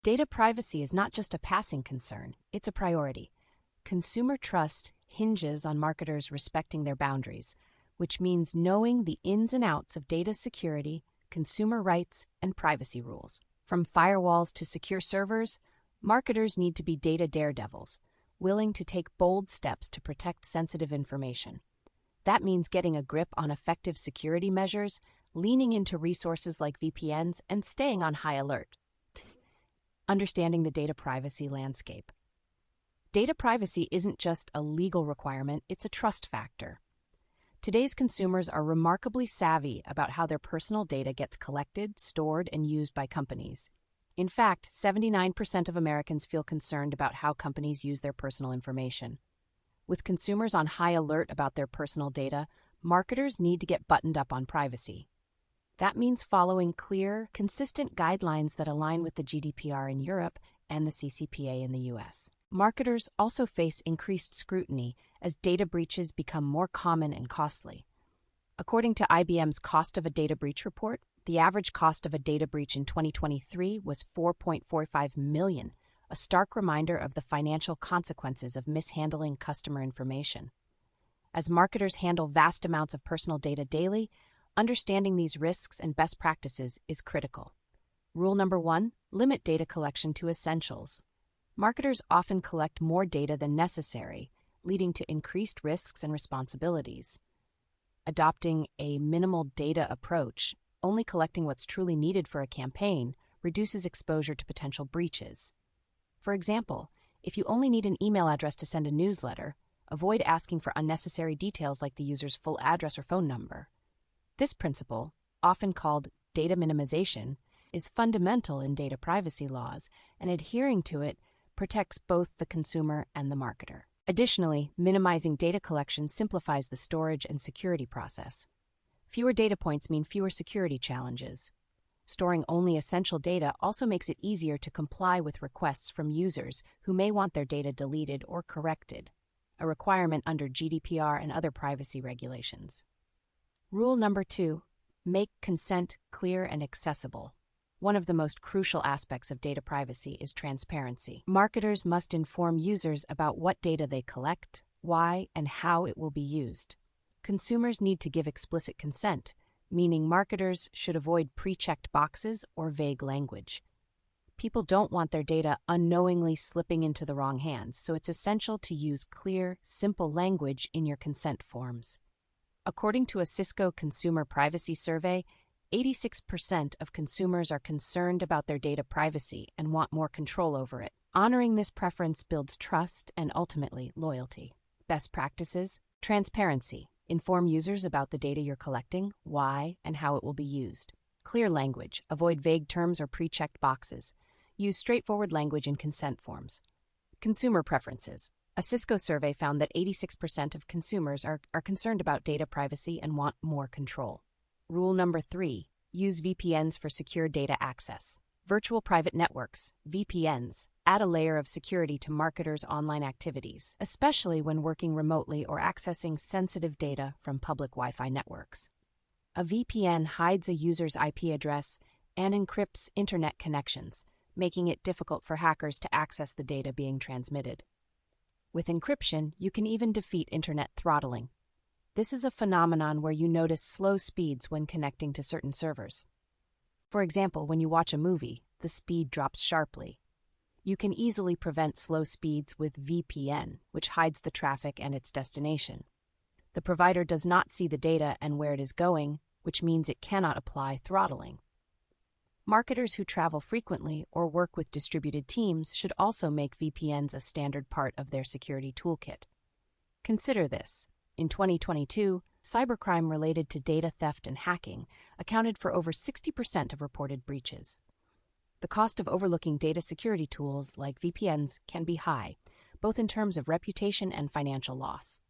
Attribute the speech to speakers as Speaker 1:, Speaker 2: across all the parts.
Speaker 1: Data privacy is not just a passing concern, it's a priority. Consumer trust hinges on marketers respecting their boundaries, which means knowing the ins and outs of data security, consumer rights, and privacy rules. From firewalls to secure servers, marketers need to be data daredevils, willing to take bold steps to protect sensitive information. That means getting a grip on effective security measures, leaning into resources like VPNs, and staying on high alert. Understanding the data privacy landscape. Data privacy isn't just a legal requirement, it's a trust factor. Today's consumers are remarkably savvy about how their personal data gets collected, stored, and used by companies. In fact, 79% of Americans feel concerned about how companies use their personal information. With consumers on high alert about their personal data, marketers need to get buttoned up on privacy. That means following clear, consistent guidelines that align with the GDPR in Europe and the CCPA in the US. Marketers also face increased scrutiny as data breaches become more common and costly. According to IBM's Cost of a Data Breach report, the average cost of a data breach in 2023 was $4.45 million, a stark reminder of the financial consequences of mishandling customer information. As marketers handle vast amounts of personal data daily, understanding these risks and best practices is critical. Rule number 1, limit data collection to essentials. Marketers often collect more data than necessary, leading to increased risks and responsibilities. Adopting a minimal data approach, only collecting what's truly needed for a campaign, reduces exposure to potential breaches. For example, if you only need an email address to send a newsletter, avoid asking for unnecessary details like the user's full address or phone number. This principle, often called data minimization, is fundamental in data privacy laws, and adhering to it protects both the consumer and the marketer. Additionally, minimizing data collection simplifies the storage and security process. Fewer data points mean fewer security challenges. Storing only essential data also makes it easier to comply with requests from users who may want their data deleted or corrected, a requirement under GDPR and other privacy regulations. Rule number 2, make consent clear and accessible. One of the most crucial aspects of data privacy is transparency. Marketers must inform users about what data they collect, why, and how it will be used. Consumers need to give explicit consent, meaning marketers should avoid pre-checked boxes or vague language. People don't want their data unknowingly slipping into the wrong hands, so it's essential to use clear, simple language in your consent forms. According to a Cisco consumer privacy survey, 86% of consumers are concerned about their data privacy and want more control over it. Honoring this preference builds trust and ultimately loyalty. Best practices: transparency. Inform users about the data you're collecting, why, and how it will be used. Clear language. Avoid vague terms or pre-checked boxes. Use straightforward language in consent forms. Consumer preferences. A Cisco survey found that 86% of consumers are concerned about data privacy and want more control. Rule number 3, use VPNs for secure data access. Virtual private networks, VPNs, add a layer of security to marketers' online activities, especially when working remotely or accessing sensitive data from public Wi-Fi networks. A VPN hides a user's IP address and encrypts internet connections, making it difficult for hackers to access the data being transmitted. With encryption, you can even defeat internet throttling. This is a phenomenon where you notice slow speeds when connecting to certain servers. For example, when you watch a movie, the speed drops sharply. You can easily prevent slow speeds with VPN, which hides the traffic and its destination. The provider does not see the data and where it is going, which means it cannot apply throttling. Marketers who travel frequently or work with distributed teams should also make VPNs a standard part of their security toolkit. Consider this. In 2022, cybercrime related to data theft and hacking accounted for over 60% of reported breaches. The cost of overlooking data security tools like VPNs can be high, both in terms of reputation and financial loss.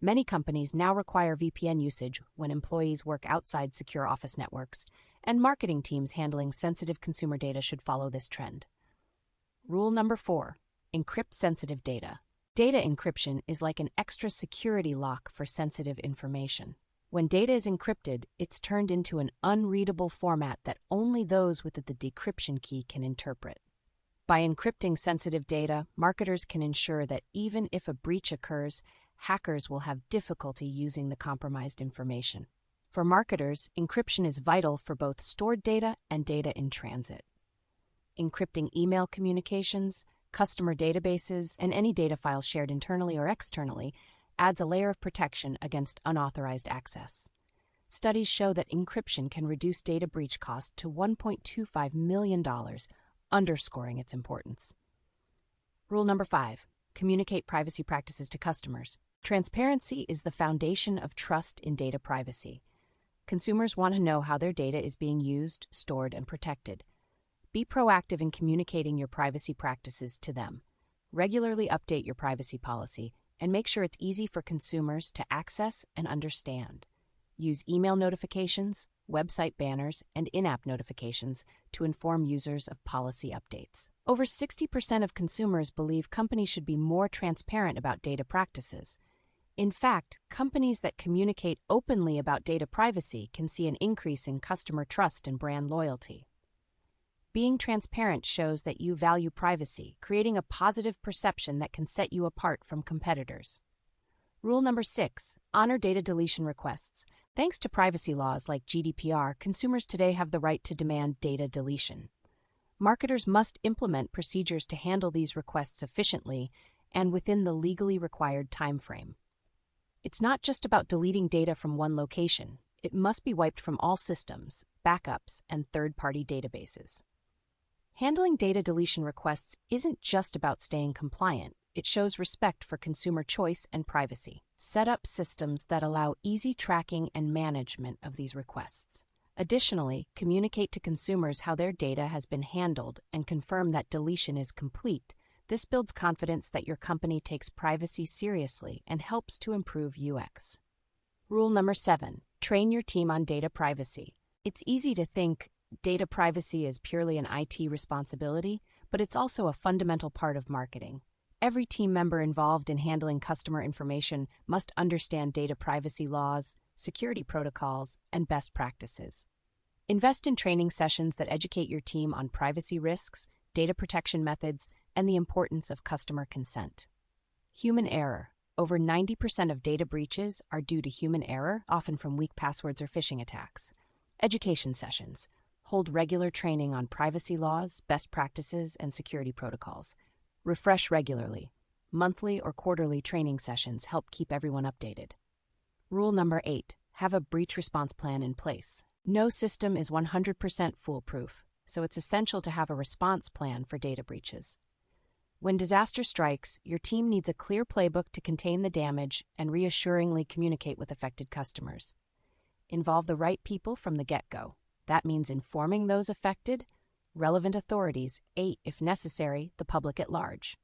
Speaker 1: Many companies now require VPN usage when employees work outside secure office networks, and marketing teams handling sensitive consumer data should follow this trend. Rule number 4, encrypt sensitive data. Data encryption is like an extra security lock for sensitive information. When data is encrypted, it's turned into an unreadable format that only those with the decryption key can interpret. By encrypting sensitive data, marketers can ensure that even if a breach occurs, hackers will have difficulty using the compromised information. For marketers, encryption is vital for both stored data and data in transit. Encrypting email communications, customer databases, and any data files shared internally or externally adds a layer of protection against unauthorized access. Studies show that encryption can reduce data breach costs to $1.25 million, underscoring its importance. Rule number 5, communicate privacy practices to customers. Transparency is the foundation of trust in data privacy. Consumers want to know how their data is being used, stored, and protected. Be proactive in communicating your privacy practices to them. Regularly update your privacy policy and make sure it's easy for consumers to access and understand. Use email notifications, website banners, and in-app notifications to inform users of policy updates. Over 60% of consumers believe companies should be more transparent about data practices. In fact, companies that communicate openly about data privacy can see an increase in customer trust and brand loyalty. Being transparent shows that you value privacy, creating a positive perception that can set you apart from competitors. Rule number 6, honor data deletion requests. Thanks to privacy laws like GDPR, consumers today have the right to demand data deletion. Marketers must implement procedures to handle these requests efficiently and within the legally required timeframe. It's not just about deleting data from one location. It must be wiped from all systems, backups, and third-party databases. Handling data deletion requests isn't just about staying compliant. It shows respect for consumer choice and privacy. Set up systems that allow easy tracking and management of these requests. Additionally, communicate to consumers how their data has been handled and confirm that deletion is complete. This builds confidence that your company takes privacy seriously and helps to improve UX. Rule number 7, train your team on data privacy. It's easy to think data privacy is purely an IT responsibility, but it's also a fundamental part of marketing. Every team member involved in handling customer information must understand data privacy laws, security protocols, and best practices. Invest in training sessions that educate your team on privacy risks, data protection methods, and the importance of customer consent. Human error. Over 90% of data breaches are due to human error, often from weak passwords or phishing attacks. Education sessions. Hold regular training on privacy laws, best practices, and security protocols. Refresh regularly. Monthly or quarterly training sessions help keep everyone updated. Rule number 8, have a breach response plan in place. No system is 100% foolproof, so it's essential to have a response plan for data breaches. When disaster strikes, your team needs a clear playbook to contain the damage and reassuringly communicate with affected customers. Involve the right people from the get-go. That means informing those affected, relevant authorities, if necessary, the public at large.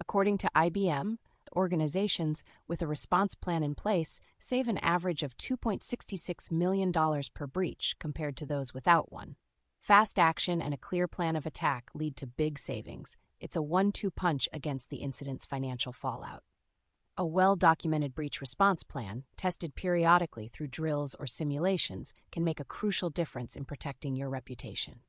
Speaker 1: According to IBM, organizations with a response plan in place save an average of $2.66 million per breach compared to those without one. Fast action and a clear plan of attack lead to big savings. It's a 1-2 punch against the incident's financial fallout. A well-documented breach response plan, tested periodically through drills or simulations, can make a crucial difference in protecting your reputation.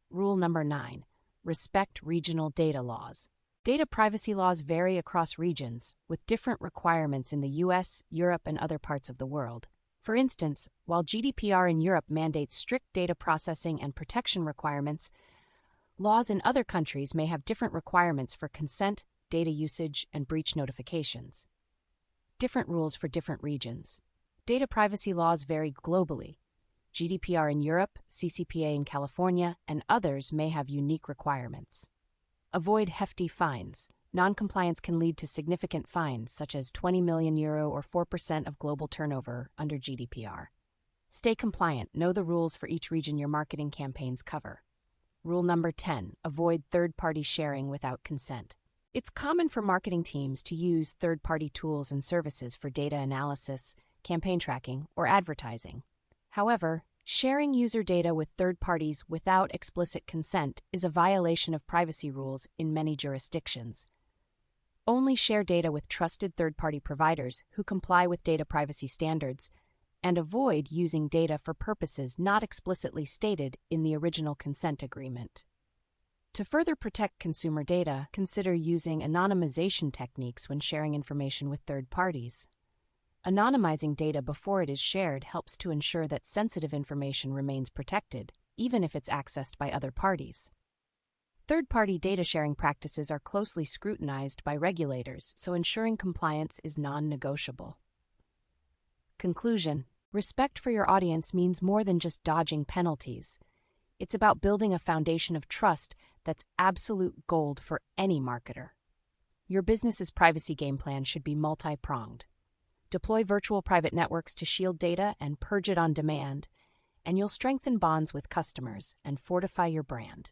Speaker 1: Rule number 9, respect regional data laws. Data privacy laws vary across regions, with different requirements in the US, Europe, and other parts of the world. For instance, while GDPR in Europe mandates strict data processing and protection requirements, laws in other countries may have different requirements for consent, data usage, and breach notifications. Different rules for different regions. Data privacy laws vary globally. GDPR in Europe, CCPA in California, and others may have unique requirements. Avoid hefty fines. Non-compliance can lead to significant fines, such as €20 million or 4% of global turnover under GDPR. Stay compliant. Know the rules for each region your marketing campaigns cover. Rule number 10, avoid third-party sharing without consent. It's common for marketing teams to use third-party tools and services for data analysis, campaign tracking, or advertising. However, sharing user data with third parties without explicit consent is a violation of privacy rules in many jurisdictions. Only share data with trusted third-party providers who comply with data privacy standards, and avoid using data for purposes not explicitly stated in the original consent agreement. To further protect consumer data, consider using anonymization techniques when sharing information with third parties. Anonymizing data before it is shared helps to ensure that sensitive information remains protected, even if it's accessed by other parties. Third-party data sharing practices are closely scrutinized by regulators, so ensuring compliance is non-negotiable. Conclusion: respect for your audience means more than just dodging penalties. It's about building a foundation of trust that's absolute gold for any marketer. Your business's privacy game plan should be multi-pronged. Deploy virtual private networks to shield data and purge it on demand, and you'll strengthen bonds with customers and fortify your brand.